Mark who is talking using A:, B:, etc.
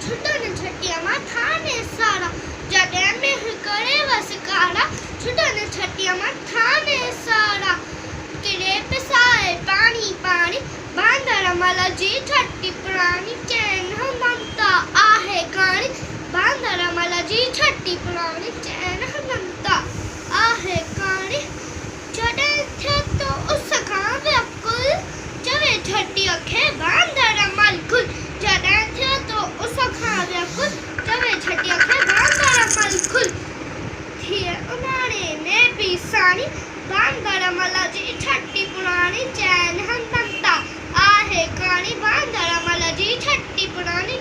A: छुटन छटिया मां थाने सारा जगह में करे वसकारा छुटन छटिया मां थाने सारा किरे पिसाए पानी पानी बांदर मला जी छट्टी पुरानी चैन ममता आहे कानी बांदर मला जी छट्टी पुरानी चैन ममता आहे कानी चढ़े थे तो उस खावे कुल जवे छट्टी अखे बांदर मल खुल चढ़े थे तो उस खावे कुल जवे छट्टी अखे बांदर मल खुल थिए उनारे ने पिसानी बांदर मला जी छट्टी पुरानी चैन ममता आहे कानी बांदर मला जी छट्टी पुरानी